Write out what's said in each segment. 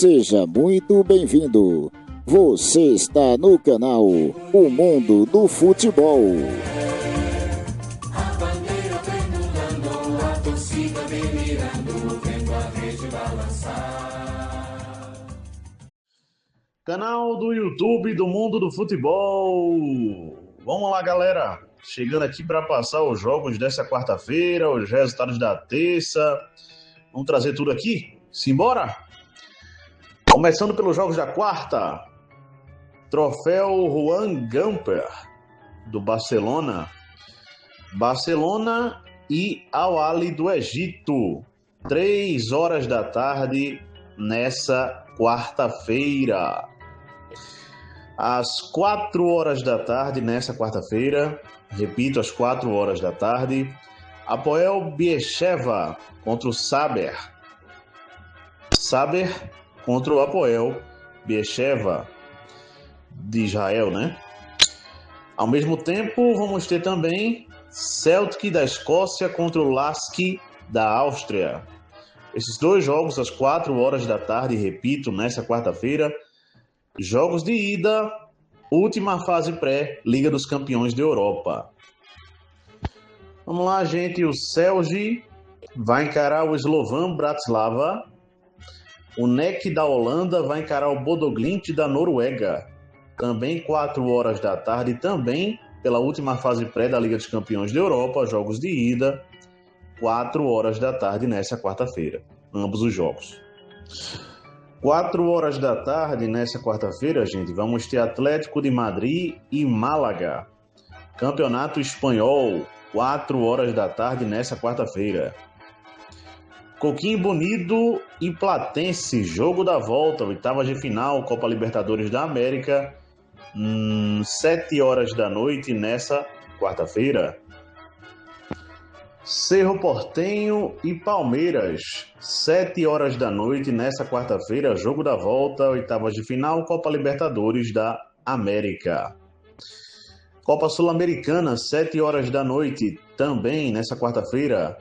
Seja muito bem-vindo. Você está no canal O Mundo do Futebol. A bandeira pendulando, a torcida delirando, vendo a rede balançar. Canal do YouTube do Mundo do Futebol. Vamos lá, galera. Chegando aqui para passar os jogos dessa quarta-feira, os resultados da terça. Vamos trazer tudo aqui? Simbora? Começando pelos jogos da quarta. Troféu Juan Gamper, do Barcelona. Barcelona e Al-Ahly do Egito. 3 horas da tarde nessa quarta-feira. Às 4 horas da tarde nessa quarta-feira, repito, às 4 horas da tarde, Hapoel Beersheva contra o Saber. Saber contra o Hapoel Beersheva de Israel, né? Ao mesmo tempo, vamos ter também Celtic da Escócia contra o Lask da Áustria. Esses dois jogos às 4 horas da tarde, repito, nessa quarta-feira, jogos de ida, última fase pré-Liga dos Campeões da Europa. Vamos lá, gente. O Celje vai encarar o Slovan Bratislava. O NEC da Holanda vai encarar o Bodo Glimt da Noruega. Também 4 horas da tarde, também pela última fase pré da Liga dos Campeões da Europa, jogos de ida, 4 horas da tarde nessa quarta-feira, ambos os jogos. 4 horas da tarde nessa quarta-feira, gente, vamos ter Atlético de Madrid e Málaga. Campeonato Espanhol, 4 horas da tarde nessa quarta-feira. Coquimbo Bonido e Platense, jogo da volta, oitavas de final, Copa Libertadores da América, 7 horas da noite nessa quarta-feira. Cerro Porteño e Palmeiras, 7 horas da noite nessa quarta-feira, jogo da volta, oitavas de final, Copa Libertadores da América. Copa Sul-Americana, 7 horas da noite, também nessa quarta-feira,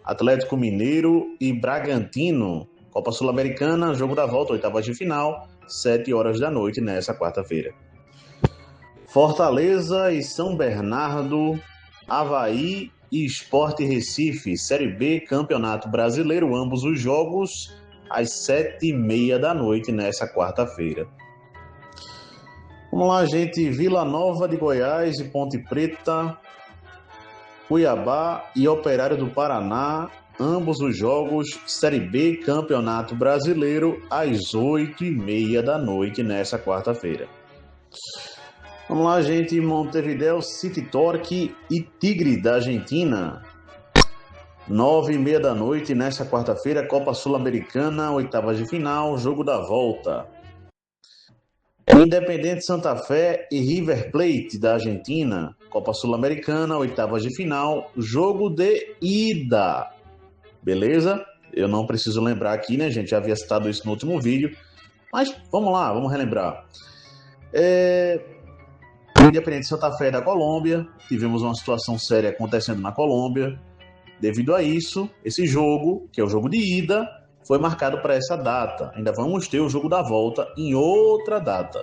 Atlético Mineiro e Bragantino, Copa Sul-Americana, jogo da volta, oitavas de final, 7 horas da noite nessa quarta-feira. Fortaleza e São Bernardo, Avaí e Sport Recife, Série B, Campeonato Brasileiro, ambos os jogos às 7h30 da noite nessa quarta-feira. Vamos lá, gente. Vila Nova de Goiás e Ponte Preta, Cuiabá e Operário do Paraná, ambos os jogos Série B, Campeonato Brasileiro, às 8h30 da noite nessa quarta-feira. Vamos lá, gente. Montevideo City Torque e Tigre da Argentina. 9h30 da noite nessa quarta-feira, Copa Sul-Americana, oitavas de final, jogo da volta. Independente Santa Fé e River Plate da Argentina, Copa Sul-Americana, oitavas de final, jogo de ida. Beleza? Eu não preciso lembrar aqui, né, gente? Já havia citado isso no último vídeo. Mas vamos lá, vamos relembrar. Independente Santa Fé da Colômbia, tivemos uma situação séria acontecendo na Colômbia. Devido a isso, esse jogo, que é o jogo de ida, foi marcado para essa data. Ainda vamos ter o jogo da volta em outra data,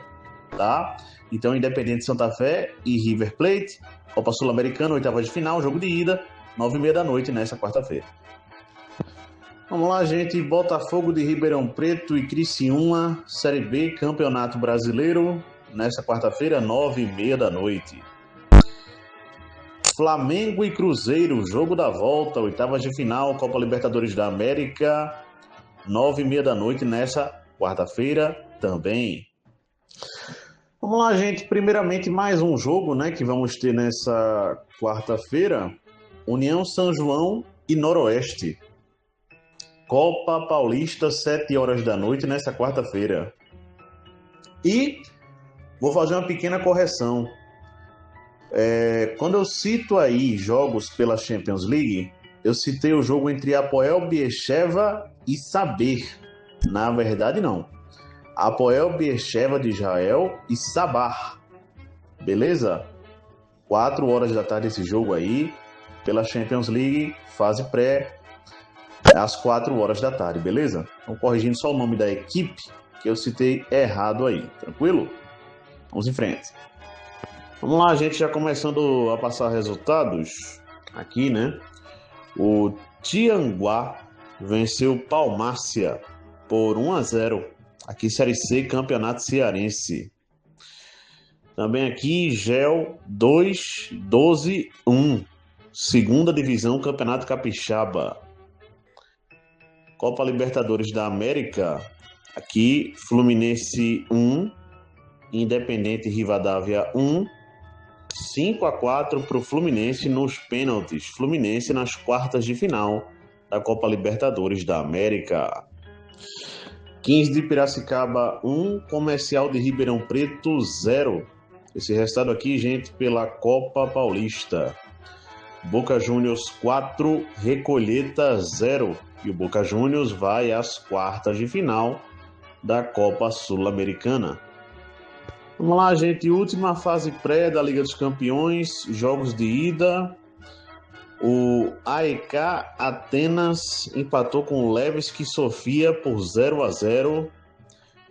tá? Então, Independente Santa Fé e River Plate, Copa Sul-Americana, oitavas de final, jogo de ida, 9h30 da noite nessa quarta-feira. Vamos lá, gente. Botafogo de Ribeirão Preto e Criciúma, Série B, Campeonato Brasileiro, nessa quarta-feira, 9h30 da noite. Flamengo e Cruzeiro, jogo da volta, oitavas de final, Copa Libertadores da América, 9h30 da noite nessa quarta-feira também. Vamos lá, gente. Primeiramente, mais um jogo, né, que vamos ter nessa quarta-feira. União São João e Noroeste. Copa Paulista, 7 horas da noite nessa quarta-feira. E vou fazer uma pequena correção. Quando eu cito aí jogos pela Champions League, eu citei o jogo entre Hapoel Beersheva e Saber. Na verdade, não. Hapoel Beersheva de Israel e Sabah. Beleza? 4 horas da tarde esse jogo aí, pela Champions League, fase pré, às 4 horas da tarde, beleza? Então, corrigindo só o nome da equipe, que eu citei errado aí, tranquilo? Vamos em frente. Vamos lá, gente, já começando a passar resultados aqui, né? O Tianguá venceu o Palmácia por 1-0. Aqui, Série C, Campeonato Cearense. Também aqui, Gel 2-12-1. Segunda Divisão, Campeonato Capixaba. Copa Libertadores da América. Aqui, Fluminense 1. Independente Rivadavia 1. 5-4 para o Fluminense nos pênaltis. Fluminense nas quartas de final da Copa Libertadores da América. 15 de Piracicaba 1, Comercial de Ribeirão Preto 0. Esse resultado aqui, gente, pela Copa Paulista. Boca Juniors 4, Recolheta 0. E o Boca Juniors vai às quartas de final da Copa Sul-Americana. Vamos lá, gente. Última fase pré da Liga dos Campeões. Jogos de ida. O AEK Atenas empatou com o Levski Sofia por 0-0.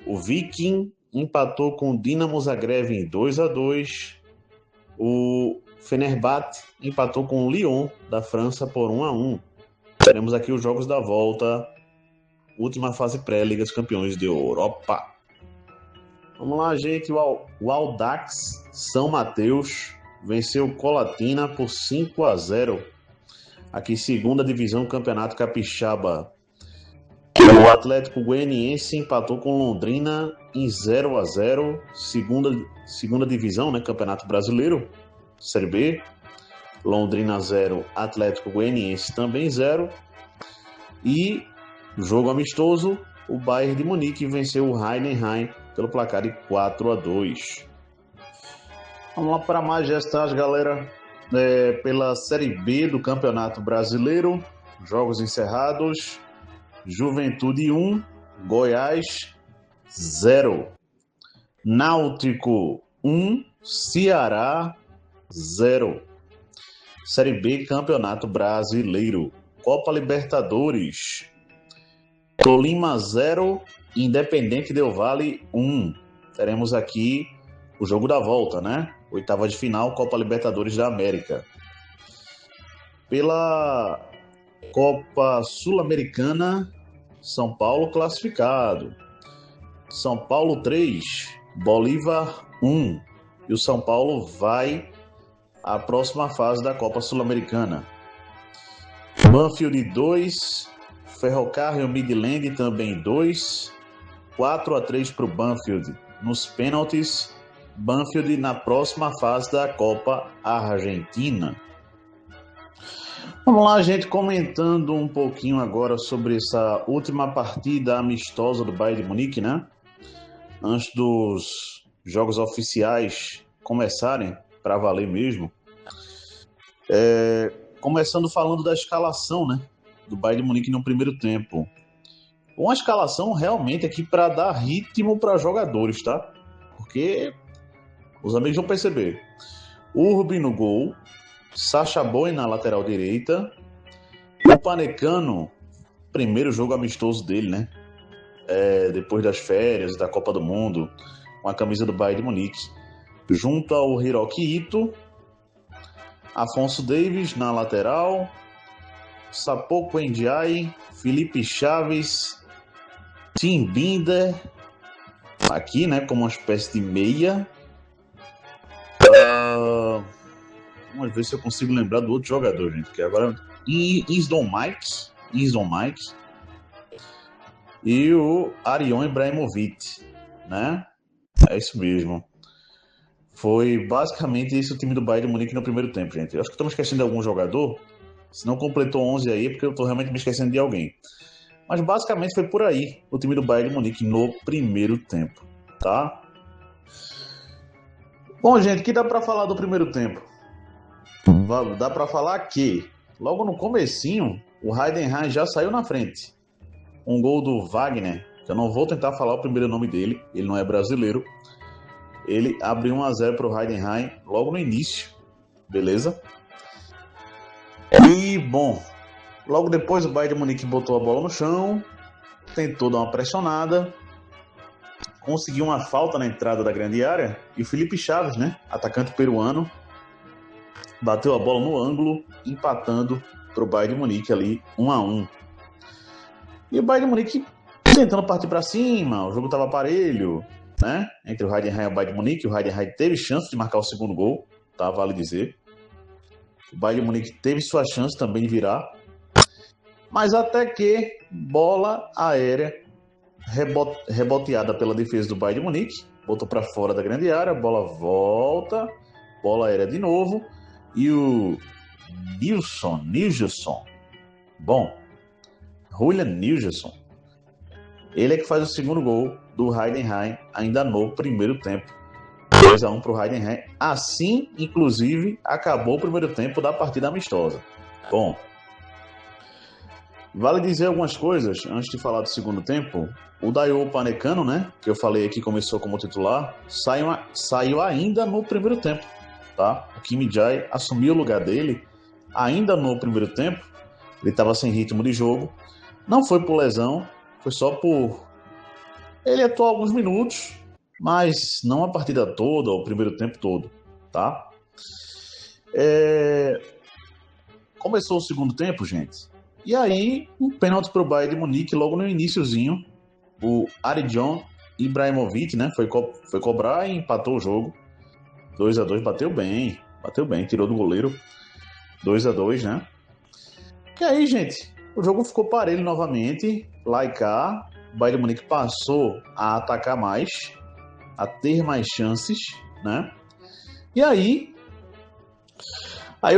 O Viking empatou com o Dinamo Zagreb em 2-2. O Fenerbahçe empatou com o Lyon da França por 1-1. Teremos aqui os jogos da volta. Última fase pré Liga dos Campeões de Europa. Vamos lá, gente. O Audax São Mateus venceu o Colatina por 5-0. Aqui, segunda divisão, Campeonato Capixaba. O Atlético Goianiense empatou com Londrina em 0-0. Segunda divisão, né? Campeonato Brasileiro, Série B. Londrina 0, Atlético Goianiense também 0. E jogo amistoso, o Bayern de Munique venceu o Heidenheim pelo placar de 4-2. Vamos lá para mais gestas, galera. Pela Série B do Campeonato Brasileiro, jogos encerrados. Juventude 1, Goiás 0. Náutico 1, Ceará 0. Série B Campeonato Brasileiro. Copa Libertadores. Tolima 0, Independente Del Valle 1. Teremos aqui o jogo da volta, né? Oitava de final, Copa Libertadores da América. Pela Copa Sul-Americana, São Paulo classificado. São Paulo 3, Bolívar 1. E o São Paulo vai à próxima fase da Copa Sul-Americana. Banfield 2, Ferrocarril Midland também 2. 4-3 para o Banfield. Nos pênaltis, Banfield na próxima fase da Copa Argentina. Vamos lá, gente, comentando um pouquinho agora sobre essa última partida amistosa do Bayern de Munique, né? Antes dos jogos oficiais começarem, para valer mesmo. Começando falando da escalação, né? Do Bayern de Munique no primeiro tempo. Uma escalação realmente aqui para dar ritmo para jogadores, tá? Porque os amigos vão perceber. Urbi no gol, Sacha Boey na lateral direita, o Panecano, primeiro jogo amistoso dele, né? Depois das férias, da Copa do Mundo, com a camisa do Bayern de Munique, junto ao Hiroki Ito, Afonso Davies na lateral, Sapoko Ndiaye, Felipe Chaves, Tim Binder, aqui, né, como uma espécie de meia. Vamos ver se eu consigo lembrar do outro jogador, gente, que agora Isdon Mike e o Arion Ibrahimovic, né? É isso mesmo. Foi basicamente esse o time do Bayern de Munique no primeiro tempo, gente. Eu acho que estamos esquecendo de algum jogador. Se não completou 11 aí, é porque eu estou realmente me esquecendo de alguém. Mas basicamente foi por aí o time do Bayern de Munique no primeiro tempo, tá? Bom, gente, o que dá para falar do primeiro tempo? Dá para falar que logo no comecinho o Heidenheim já saiu na frente. Um gol do Wagner, que eu não vou tentar falar o primeiro nome dele, ele não é brasileiro. Ele abriu 1-0 para o Heidenheim logo no início, beleza? E, bom, logo depois o Bayern de Munique botou a bola no chão, tentou dar uma pressionada, conseguiu uma falta na entrada da grande área e o Felipe Chaves, né, atacante peruano, bateu a bola no ângulo, empatando para o Bayern de Munique ali 1-1. E o Bayern de Munique tentando partir para cima, o jogo estava parelho, né, entre o Heidenheim e o Bayern de Munique. O Heidenheim teve chance de marcar o segundo gol, tá, vale dizer. O Bayern de Munique teve sua chance também de virar, mas até que bola aérea reboteada pela defesa do Bayern de Munique, botou para fora da grande área, a bola volta, bola aérea de novo, e o Nilsson, Julian Nilsson, ele é que faz o segundo gol do Heidenheim ainda no primeiro tempo, 2-1 para o Heidenheim. Assim, inclusive, acabou o primeiro tempo da partida amistosa. Bom, vale dizer algumas coisas antes de falar do segundo tempo. O Dayot Upamecano, né, que eu falei aqui, começou como titular, saiu ainda no primeiro tempo, tá? O Kim Jae assumiu o lugar dele ainda no primeiro tempo. Ele estava sem ritmo de jogo, não foi por lesão, foi só por... Ele atuou alguns minutos, mas não a partida toda, o primeiro tempo todo, tá? Começou o segundo tempo, gente. E aí, um pênalti para o Bayern de Munique logo no iniciozinho. O Arjan Ibrahimovic, né, foi cobrar e empatou o jogo. 2-2, bateu bem, tirou do goleiro. 2-2, né? E aí, gente, o jogo ficou parelho novamente, lá e cá. O Bayern de Munique passou a atacar mais, a ter mais chances, né? E aí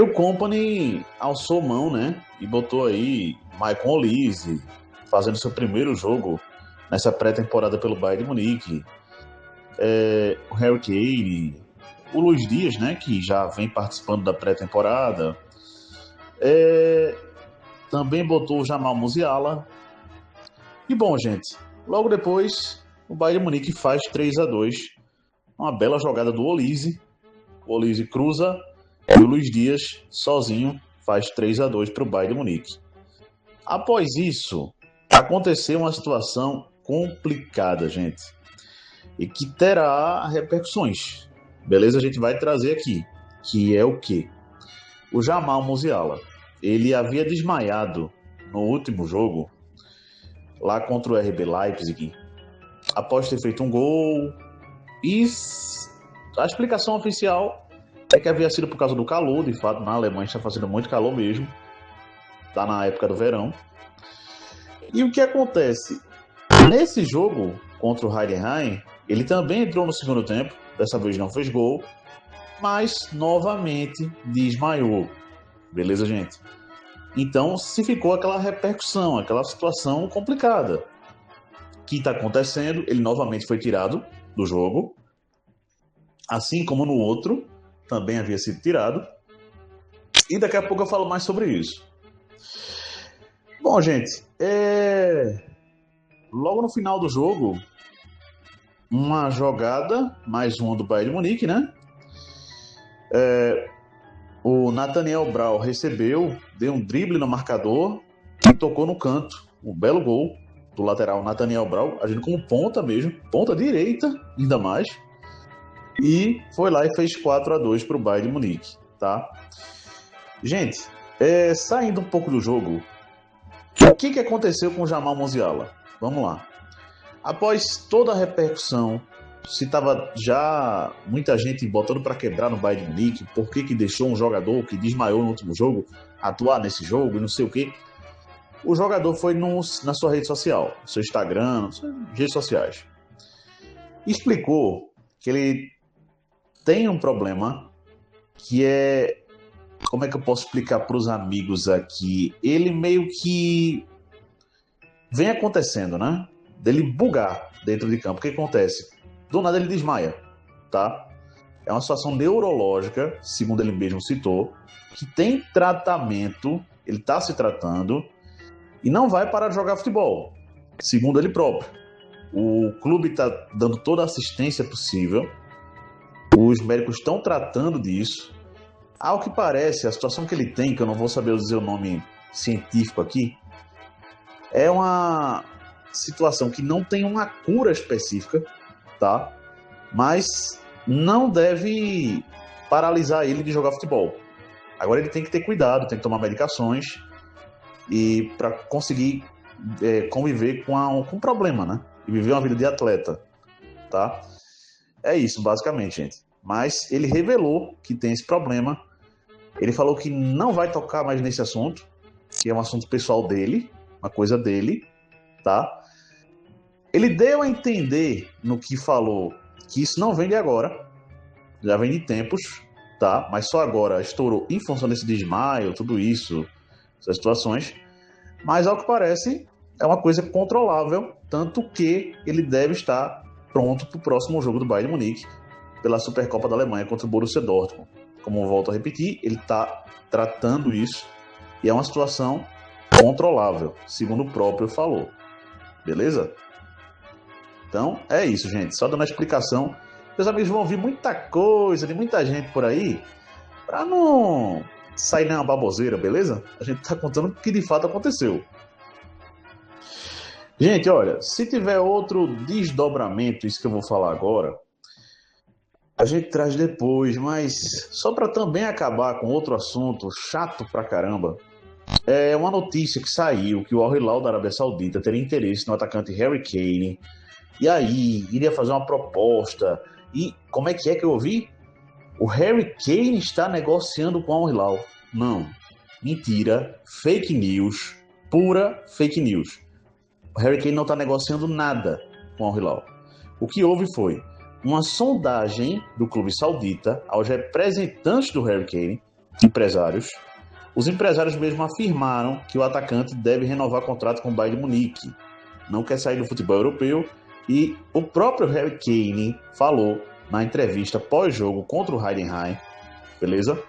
o Kompany alçou mão, né? E botou aí Maicon Olise, fazendo seu primeiro jogo nessa pré-temporada pelo Bayern de Munique. O Harry Kane, o Luiz Dias, né? Que já vem participando da pré-temporada. Também botou o Jamal Musiala. E bom, gente, logo depois o Bayern de Munique faz 3-2. Uma bela jogada do Olise. O Olise cruza e o Luiz Dias sozinho faz 3-2 para o Bayern de Munique. Após isso, aconteceu uma situação complicada, gente, e que terá repercussões. Beleza? A gente vai trazer aqui, que é o quê? O Jamal Musiala, ele havia desmaiado no último jogo, lá contra o RB Leipzig, após ter feito um gol, e a explicação oficial é que havia sido por causa do calor. De fato, na Alemanha está fazendo muito calor mesmo, está na época do verão. E o que acontece? Nesse jogo contra o Heidenheim, ele também entrou no segundo tempo, dessa vez não fez gol, mas novamente desmaiou. Beleza, gente? Então se ficou aquela repercussão, aquela situação complicada. O que está acontecendo? Ele novamente foi tirado do jogo, assim como no outro também havia sido tirado. E daqui a pouco eu falo mais sobre isso. Bom, gente, logo no final do jogo, uma jogada, mais uma do Bayern de Munique, né? O Nathaniel Brau recebeu, deu um drible no marcador e tocou no canto. Um belo gol do lateral Nathaniel Brau, agindo como ponta mesmo, ponta direita, ainda mais. E foi lá e fez 4-2 para o Bayern de Munique, tá? Gente, saindo um pouco do jogo, o que aconteceu com o Jamal Musiala? Vamos lá. Após toda a repercussão, se estava já muita gente botando para quebrar no Bayern de Munique, por que deixou um jogador que desmaiou no último jogo atuar nesse jogo e não sei o quê, o jogador foi na sua rede social, no seu Instagram, nas suas redes sociais, explicou que ele tem um problema que é... Como é que eu posso explicar para os amigos aqui? Ele meio que vem acontecendo, né? Dele bugar dentro de campo. O que acontece? Do nada ele desmaia, tá? É uma situação neurológica, segundo ele mesmo citou, que tem tratamento, ele está se tratando e não vai parar de jogar futebol, segundo ele próprio. O clube está dando toda a assistência possível, os médicos estão tratando disso. Ao que parece, a situação que ele tem, que eu não vou saber dizer o nome científico aqui, é uma situação que não tem uma cura específica, tá? Mas não deve paralisar ele de jogar futebol. Agora ele tem que ter cuidado, tem que tomar medicações e para conseguir conviver com um problema, né? E viver uma vida de atleta, tá? É isso, basicamente, gente. Mas ele revelou que tem esse problema. Ele falou que não vai tocar mais nesse assunto, que é um assunto pessoal dele, uma coisa dele, tá? Ele deu a entender no que falou que isso não vem de agora, já vem de tempos, tá? Mas só agora estourou em função desse desmaio, tudo isso, essas situações. Mas ao que parece, é uma coisa controlável, tanto que ele deve estar pronto para o próximo jogo do Bayern de Munique pela Supercopa da Alemanha contra o Borussia Dortmund. Como eu volto a repetir, ele está tratando isso e é uma situação controlável, segundo o próprio falou. Beleza? Então, é isso, gente. Só dando a explicação. Meus amigos vão ouvir muita coisa de muita gente por aí para não sair nenhuma baboseira, beleza? A gente tá contando o que de fato aconteceu. Gente, olha, se tiver outro desdobramento, isso que eu vou falar agora, a gente traz depois, mas só para também acabar com outro assunto chato pra caramba, é uma notícia que saiu que o Al Hilal da Arábia Saudita teria interesse no atacante Harry Kane, e aí iria fazer uma proposta, e como é que eu ouvi? O Harry Kane está negociando com o Al Hilal. Não, mentira, fake news, pura fake news. O Harry Kane não está negociando nada com o Al Hilal. O que houve foi uma sondagem do clube saudita aos representantes do Harry Kane, empresários. Os empresários mesmo afirmaram que o atacante deve renovar contrato com o Bayern de Munique. Não quer sair do futebol europeu. E o próprio Harry Kane falou na entrevista pós-jogo contra o Heidenheim, beleza?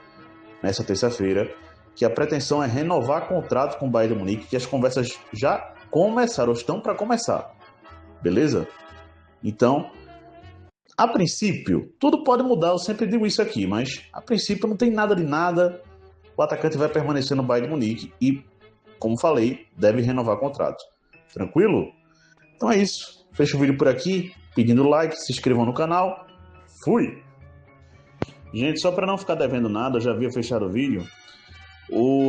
Nessa terça-feira, que a pretensão é renovar contrato com o Bayern de Munique, que as conversas já começaram, ou estão para começar, beleza? Então, a princípio, tudo pode mudar, eu sempre digo isso aqui, mas a princípio não tem nada de nada, o atacante vai permanecer no Bayern de Munique e, como falei, deve renovar contrato. Tranquilo? Então é isso. Fecho o vídeo por aqui, pedindo like, se inscrevam no canal. Fui! Gente, só para não ficar devendo nada, eu já havia fechado o vídeo.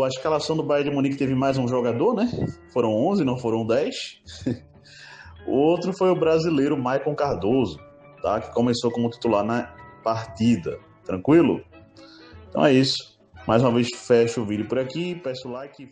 A escalação do Bayern de Munique teve mais um jogador, né? Foram 11, não foram 10. O outro foi o brasileiro Maicon Cardoso, tá? Que começou como titular na partida. Tranquilo? Então é isso. Mais uma vez fecho o vídeo por aqui, peço like.